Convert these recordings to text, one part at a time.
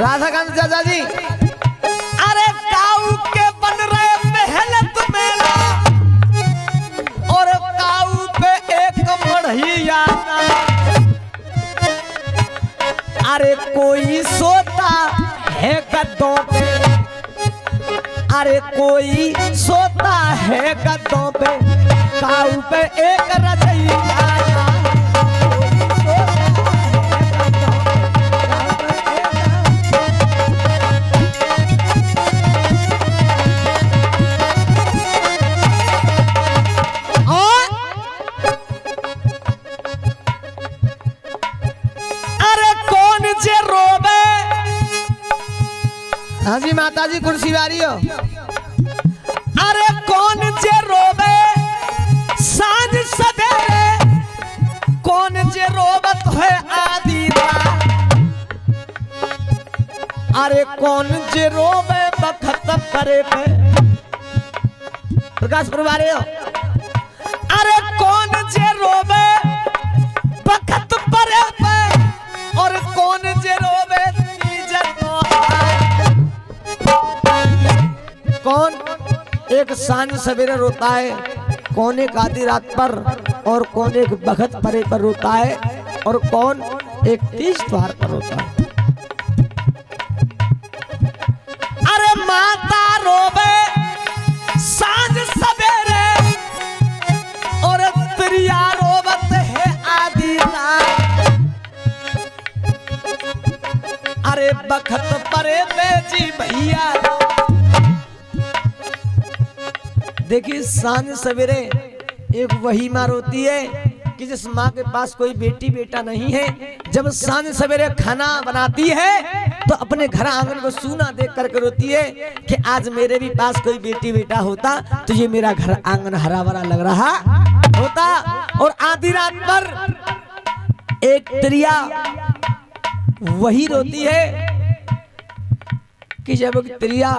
राधाकांत चाचा जी, अरे काऊ के बन रहे महल मेला और काऊ पे एक मढ़िया, अरे कोई सोता है गद्दों पे, अरे कोई सोता है गद्दों पे, काऊ पे एक रचैया। हाँ जी माता जी कुर्सी वाली हो। अरे कौन जे रोबे सांझ सवेरे, कौन जे रोबत है आधी रात, अरे कौन जे रोबे बखत परे पे, प्रकाश परवारे हो। अरे कौन जे रोबे बखत परे पे और कौन जे रोबे कौन एक सांझ सवेरे रोता है, कौन एक आधी रात पर और कौन एक बखत परे पर रोता है और कौन एक तीज त्योहार पर रोता है। अरे माता रोबे सांझ सवेरे और प्रिया रोबत है आधी रात, अरे बखत परे पे जी भैया। देखिए सांझ सवेरे एक वही माँ रोती है कि जिस माँ के पास कोई बेटी बेटा नहीं है, जब सांझ सवेरे खाना बनाती है तो अपने घर आंगन को सूना देख करके रोती है कि आज मेरे भी पास कोई बेटी बेटा होता तो ये मेरा घर आंगन हरा भरा लग रहा होता। और आधी रात पर एक त्रिया वही रोती है कि जब त्रिया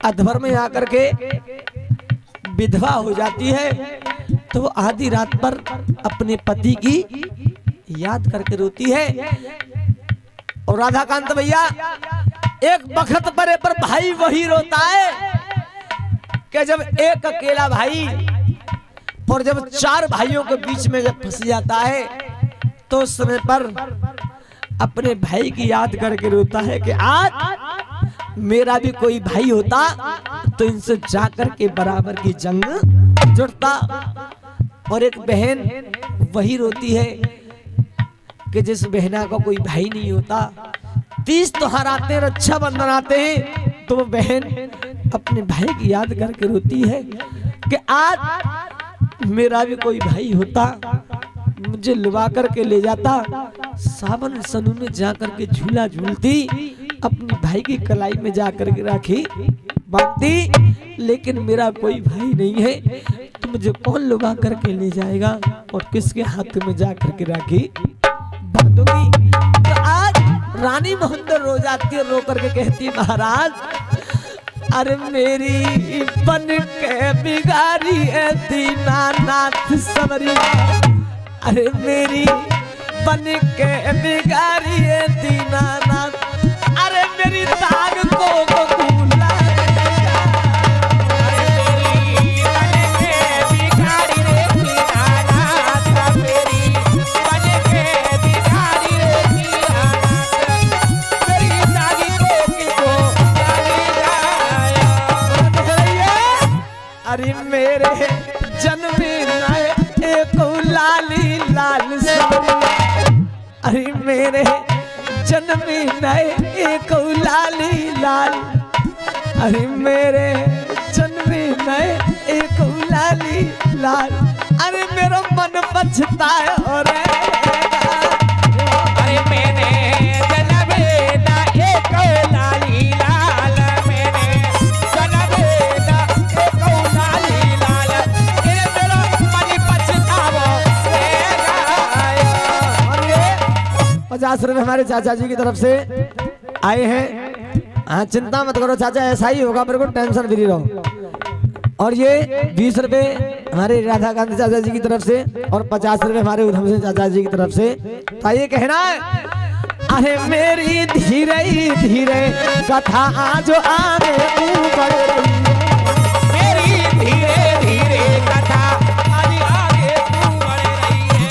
अधवर में आकर के विधवा हो जाती है तो वो आधी रात पर अपने पति की याद करके रोती है। और राधाकांत भैया एक बखत परे पर भाई वही रोता है कि जब एक अकेला भाई और जब चार भाइयों के बीच में जब फंस जाता है तो उस समय पर अपने भाई की याद करके रोता है कि आज मेरा भी कोई भाई होता तो इनसे जाकर के बराबर की जंग जुड़ता। और एक बहन वही रोती है कि जिस बहना का कोई भाई नहीं होता, तीज त्योहार आते हैं, रक्षाबंधन आते हैं तो वो बहन अपने भाई की याद करके रोती है कि आज मेरा भी कोई भाई होता, मुझे लुवा करके ले जाता, सावन सनू में जाकर के झूला झूलती, अपनी भाई की कलाई में जाकर के राखी बांधती, लेकिन मेरा कोई भाई नहीं है तो मुझे कौन लुवा करके ले जाएगा और किसके हाथ में जाकर के राखी बांधूंगी। तो आज रानी मोहन रो जाती है, रो करके कहती है महाराज अरे मेरी बन के बिगाड़ी है दीनानाथ सबरी, अरे मेरी बन के बिगाड़ी है दीनानाथ, अरे मेरी दाग को बबूला, अरे मेरी बन के बिगाड़ी रे दीनानाथ, मेरी बन के बिगाड़ी रे दीनानाथ, मेरी दाग को अरे मेरे जन्मे नए एक लाली लाल सबरी, अरे मेरे जन्मे नए एक लाली लाल, अरे मेरे जन्मे नए एक लाली लाल, अरे मेरा मन पछताए और अरे मेरे जन्मे नए एक लाली लाल, मेरे जन्मे नए एक लाली लाल, मेरा मन पछताओ। 50 रुपए हमारे चाचा जी की तरफ से आए हैं। हाँ चिंता मत करो चाचा, ऐसा ही होगा, मेरे को टेंशन फ्री रहो। और ये 20 रुपए हमारे राधाकांत चाचा जी की तरफ से और 50 रुपए हमारे उधम सिंह चाचा जी की तरफ से। तो ये कहना है अरे मेरी धीरे धीरे कथा आज आगे बढ़ रही है। मेरी धीरे धीरे कथा आज आगे बढ़ रही है।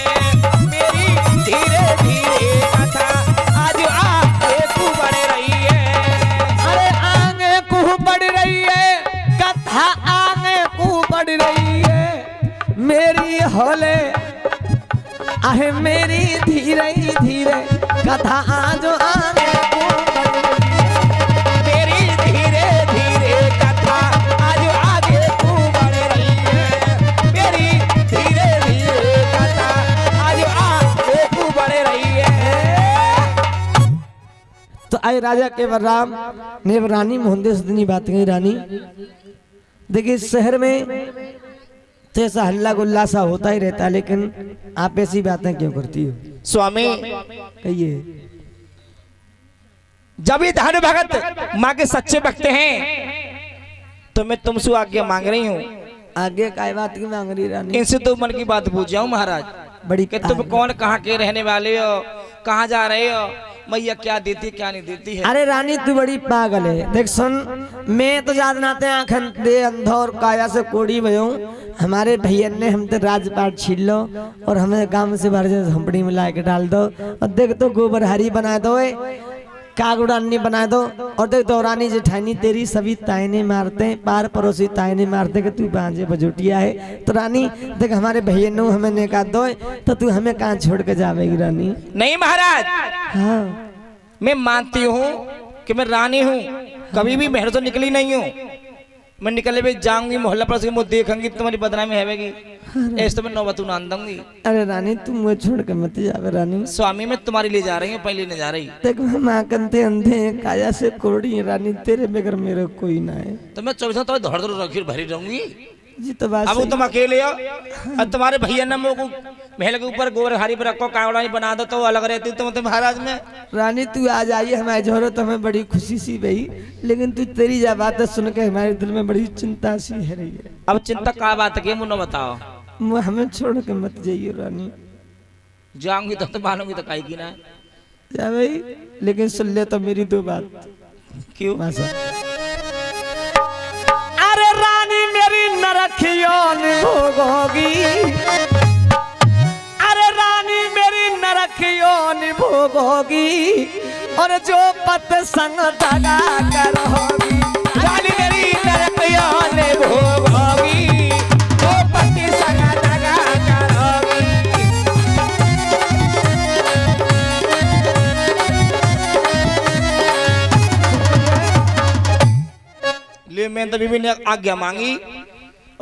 मेरी धीरे धीरे कथा आज आगे बढ़ रही है। अरे आगे को बढ़ रही है, कथा आगे को बढ़ रही है। मेरी होले अहे मेरी धीरे धीरे कथा आज आगे को बढ़ रही है। मेरी धीरे धीरे कथा आज आगे बढ़ रही है। मेरी धीरे धीरे कथा आज आगे बढ़ रही है। तो आए राजा केवल राम ने रानी मोहन से इतनी बात कही। रानी देखिए शहर में तो ऐसा हल्ला गुल्ला सा होता ही रहता है, लेकिन आप ऐसी बातें क्यों करती हो? स्वामी कहिए। जब ये धन भगत माँ के सच्चे भक्त हैं तो मैं तुमसे आज्ञा मांग रही हूँ। आगे काय बात की मांग रही रानी? इनसे तो मन की बात पूछ जाऊं महाराज। बड़ी कि तुम कौन, कहाँ के रहने वाले हो, कहाँ जा रहे हो, मैया क्या देती क्या नहीं देती है। अरे रानी तू बड़ी पागल है। देख सुन, मैं तो याद नाते आंखन दे अंधा और काया से कोड़ी भयू। हमारे भैया ने हम तो राजपाट छीन लो और हमें गांव से बाहर झोंपड़ी में ला के डाल दो और देख तो गोबर हरी बना दो, काग उड़ानी बना दो। और देख तो रानी जेठानी तेरी सभी तायने मारते हैं, पार पड़ोसी तायने मारते कि तू बांझे बजोटिया है। तो रानी देख हमारे भैया ने हमें नेका दो तो तू हमें कहाँ छोड़ के जावेगी रानी? नहीं महाराज, हाँ मैं मानती हूँ कि मैं रानी हूँ, कभी भी महल से निकली नहीं हूँ। मैं निकले भी जाऊंगी मोहल्ला पर से मुझे देखूंगी तुम्हारी बदनामी हैवेगी, ऐसे तो मैं नौबत ना दूंगी। अरे रानी तुम मुझे छोड़ के मत जावे रानी। स्वामी मैं तुम्हारी ले जा रही हूँ, पहले ले जा रही। देख हम आंकते अंधे हैं, काया से कोड़ी है रानी, तेरे बगैर मेरे कोई ना है। तो मैं 24 तो धड़ धड़ रखी भरी रहूंगी। जी तो बात अब सही। तुम अकेले हो और तुम्हारे भैया ने मुझको महल के ऊपर गोबर हारी पर रखो, कावड़ा बना दो तो अलग रहती तुम तो महाराज में। रानी तू आ जाइए हमारे जोरो तो हमें बड़ी खुशी सी भई, लेकिन तू तेरी जा बात सुन के हमारे दिल में बड़ी चिंता सी है रही है। अब चिंता का बात के मुन्नो बताओ। हमें छोड़ के मत जाइए रानी। जाऊंगी तो मानूंगी तो काई की ना जा भाई, लेकिन सुन ले तो मेरी दो बात। क्यों? अरे रानी मेरी नरखियों भोगोगी, अरे रानी मेरी नरखियों भोगोगी और जो पत संग दगा करोगी। रानी मेरी नरकियों भोगोगी, जो पति संग दगा करोगी। ले मैं तो बीबी ने आज्ञा मांगी,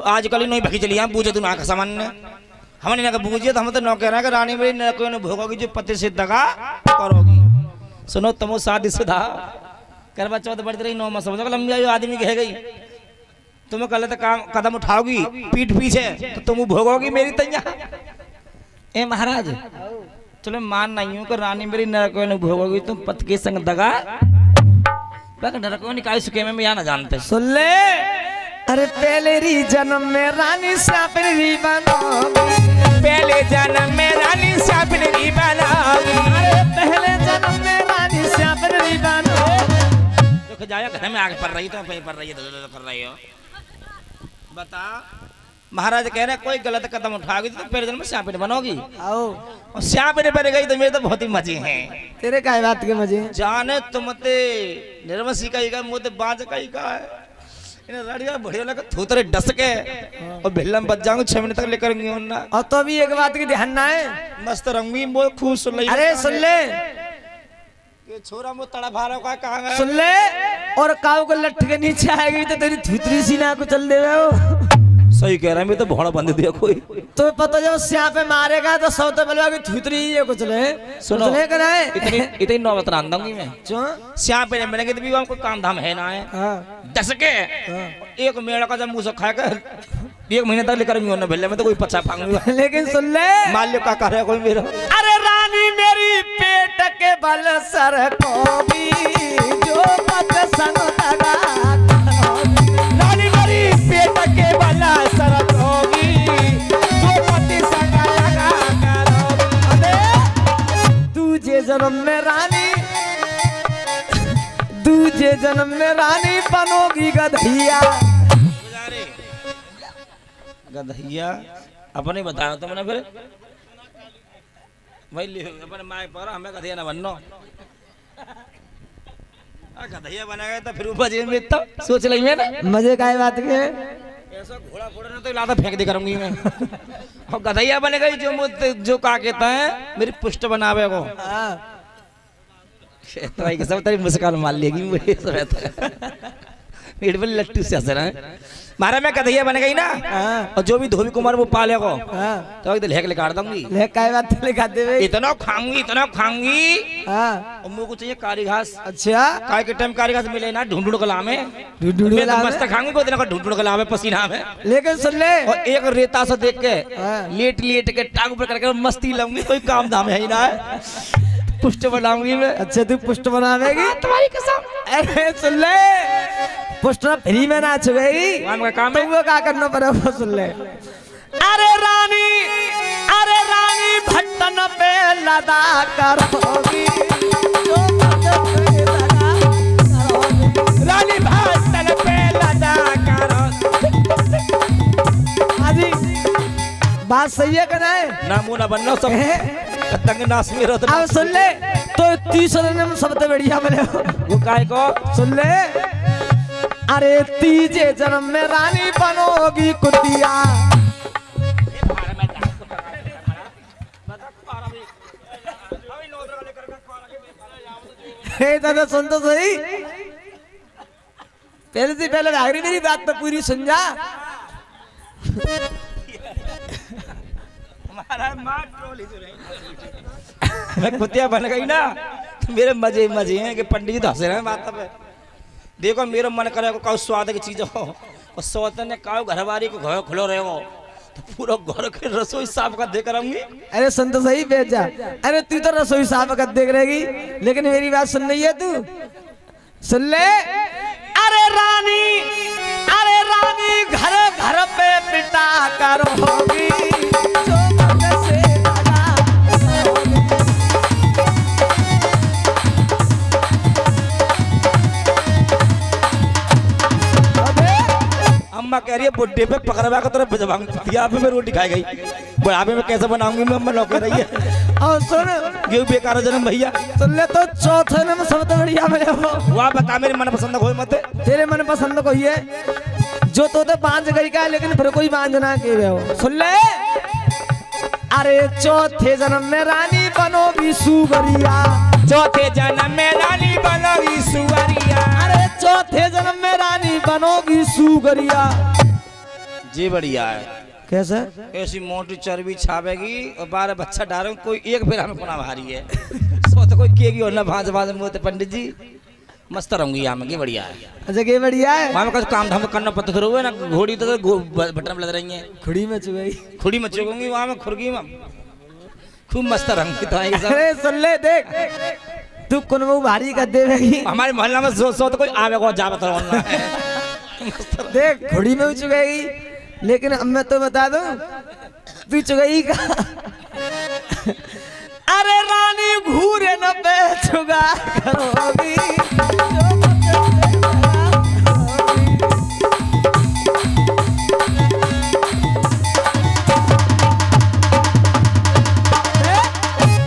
आजकल ही नहीं भगी चली यहाँ पूछे तू ना सामान्य हमने ना पूछे तो हम तो नौ कह रहे हैं कि रानी मेरी नरकों ने भोगोगी जो पति से दगा करोगी। सुनो तुम शादी शुदा कर बच्चा तो बढ़ती रही 9 माह समझो लंबी आयु आदमी कह गई तुम गलत काम कदम उठाओगी पीठ पीछे तो तुम भोगोगी मेरी तैया। ए महाराज चलो मान नहीं हूँ कि रानी मेरी नरकों ने भोगोगी तुम पति के संग दगा। नरकों ने काय सुखे में यहाँ ना जानते। सुन ले, अरे पहले री जन्म में रानी सापरी बनोगी, पहले जन्म में रानी सापरी बनोगी, अरे पहले जन्म में रानी सापरी बनोगी। रुक जाओ घर में आगे पढ़ रही तो पढ़ रही है कर रही हो। बता महाराज कह रहे कोई गलत कदम उठाओगी तो पहले जन्म में सापरी बनोगी। आओ और सापरी बन गई तो मेरे तो बहुत ही मजे हैं। तेरे काय बात के मजे? जाने तुमते निर्मसी का ही का मुँह बाज का ही का है लड़िया बढ़िया लगा थूतरे डस के और भिल्लम बच जाऊंगी 6 मिनट तक लेकर ना। और तो भी एक बात की ध्यान ना है, मस्त रंगी वो खूब सुन ले। अरे सुन ले, ये छोरा मो तड़ा भारा का कहां गया सुन ले, और काऊ को लठ के नीचे आएगी तो तेरी थूतरी सी ना को चल देवे हो। सही कह रहा है मैं तो भोड़ा बंद दिया कोई तो पता जब स्याह पे मारेगा तो सौ तो बलवा की थूतरी ये कुछ ले सुनो कराए इतनी नौबत ना दूंगी मैं। क्यों? स्याह पे मिलेंगे तो भी हमको काम धाम है ना है। दस के एक मेड़ा का जब मुंह से खाकर 1 महीने तक लेकर ना भेले में तो कोई पचा पाऊंगा। लेकिन सुन ले, माल्य का कर कोई मेरा। अरे रानी मेरी पेट के बल सर को भी जो पत संग दगा करोगी। रानी मेरी पेट के बल सर होगी जो पति संग दगा करोगी। तू दूजे जन्म में रानी, दूजे जन्म में रानी बनोगी गधैया। गधैया अपने बताया तो मैंने फिर भाई अपने माए पर हमें गधैया ना बनना। गधैया बनाएगा तो फिर ऊपर जेब में इतना सोच रही है ना मजे का बात के ऐसा घोड़ा फोड़ा ना तो लाता फेंक दे करूंगी मैं। और गधैया बनेगा जो का कहता है मेरी पुष्ट बनावे को तो सब तेरी मुस्कान मार लेगी मुझे पेट पर लट्टू से हंस रहा है मारा मैं गधैया बनेगा ही ना। और जो भी धोबी कुमार वो पालेगा तो एक लेक लेकर दूंगी। लेक का बात लिखा दे इतना खाऊंगी और मुझे को चाहिए कारी घास। अच्छा काय के टाइम कारी घास मिले ना ढूंढ कला में ढूंढ मस्त खाऊंगी को दिन का ढूंढ कला में पसीना में। लेकिन सुन ले और एक रेता से देख के लेट लेट के टांग ऊपर करके मस्ती लाऊंगी कोई काम धाम है ही ना पुष्ट बनाऊंगी मैं। अच्छा तू पुष्ट बनावेगी तुम्हारी कसम। अरे सुन ले पुष्ट ना फ्री में ना छुएगी तो वो क्या करना पड़ेगा सुन ले। अरे रानी भट्टन पे लदा करोगी रानी भट्टन पे लदा करो। हाजी बात सही है कि नहीं? ना मुंह ना बनना सब तंग नास में रहता। अब सुन ले तो तीसरे में सबसे बढ़िया बने वो काय को सुन ले। अरे तीजे जन्म में रानी बनोगी कुतिया। हे दादा सुन तो सही पहले से पहले आखिरी मेरी बात तो पूरी सुन जा। मैं कुतिया बन गई ना तो मेरे मजे मजे हैं कि पंडित जी तो हंस रहे हैं बात पे। देखो मेरा मन करे को काउ स्वाद की चीज हो और सोचने काउ घरवारी को घर खुलो रहे हो तो पूरा घर के रसोई साफ का देख रहूंगी। अरे सुन तो सही बेच जा। अरे तू तो रसोई साफ का देख रहेगी लेकिन मेरी बात सुन रही है तू सुन ले। अरे रानी घर घर पे पिटा करोगी जो मन से लगा अम्मा कह रही है बुड्ढे पे पकड़वा कर तरफ भिजवाऊंगी पे मैं रोटी खाई गई बुढ़ापे में कैसे बनाऊंगी मैं अम्मा नौकर रही है। और सुन ये बेकार जन्म भैया सुन ले तो चौथे में सबसे बढ़िया बने हो। वहाँ बता मेरे मन पसंद कोई मत तेरे मन पसंद कोई है जो तो बांझ गई का लेकिन फिर कोई बांझ ना के हो। सुन ले अरे चौथे जन्म में रानी बनोगी सुगरिया। चौथे जन्म में रानी बनोगी सुगरिया। अरे चौथे जन्म में रानी बनोगी सुगरिया। जी बढ़िया है कैसे ऐसी मोटी चर्बी छापेगी और 12 बच्चा डालेंगे कोई एक फिर हमें पुनः भारी है सो तो कोई केगी और ना भांज भांज मोते पंडित जी मस्त रहूंगी यहाँ में। बढ़िया है। अच्छा ये बढ़िया है वहाँ में काम धाम करना पड़ता फिर हुए ना घोड़ी तो बटन में लग रही है खुड़ी में चुगई खुड़ी में चुगूंगी वहाँ में खुरगी में खूब मस्त रहूंगी तो अरे सुन ले देख तू कौन भारी कर देगी हमारे मोहल्ला में सो तो कोई आवे को जा बता देख खुड़ी में चुगेगी लेकिन अब मैं तो बता दूं तू चुगई का। अरे रानी घूरे न पे चुगा करोगी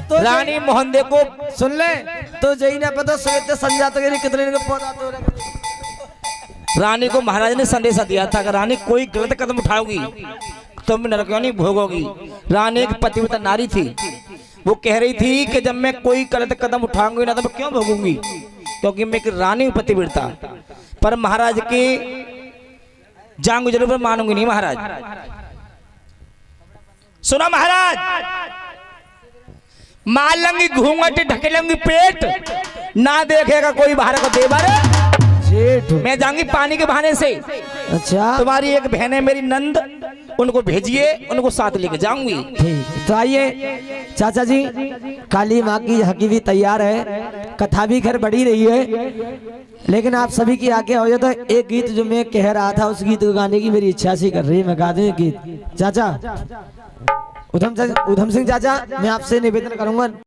तो रानी मोहन को सुन ले तो जही ना पता सवेते संजा तो कितने पौधा तो रानी को महाराज ने संदेशा दिया था कि रानी कोई गलत कदम उठाओगी तो मैं नरकयानी भोगोगी। रानी एक पतिव्रता नारी थी वो कह रही थी कि जब मैं कोई गलत कदम उठाऊंगी ना तो मैं क्यों भोगूंगी क्योंकि मैं एक रानी पतिव्रता। पर महाराज की जांग जरूर मानूंगी नहीं महाराज। सुना महाराज मार लूंगी घूंघट ढके लूंगी पेट ना देखेगा कोई बाहर को देवर मैं जाऊंगी पानी के बहाने से। अच्छा तुम्हारी एक बहन है मेरी नंद उनको भेजिए उनको साथ लेके जाऊंगी। ठीक तो आइए चाचा जी काली माँ की झांकी भी तैयार है कथा भी खैर बढ़ी रही है लेकिन आप सभी की आगे हो जाए तो एक गीत जो मैं कह रहा था उस गीत को गाने की मेरी इच्छा सी कर रही है मैं गा दूं गीत। चाचा उधम सिंह चाचा मैं आपसे निवेदन करूंगा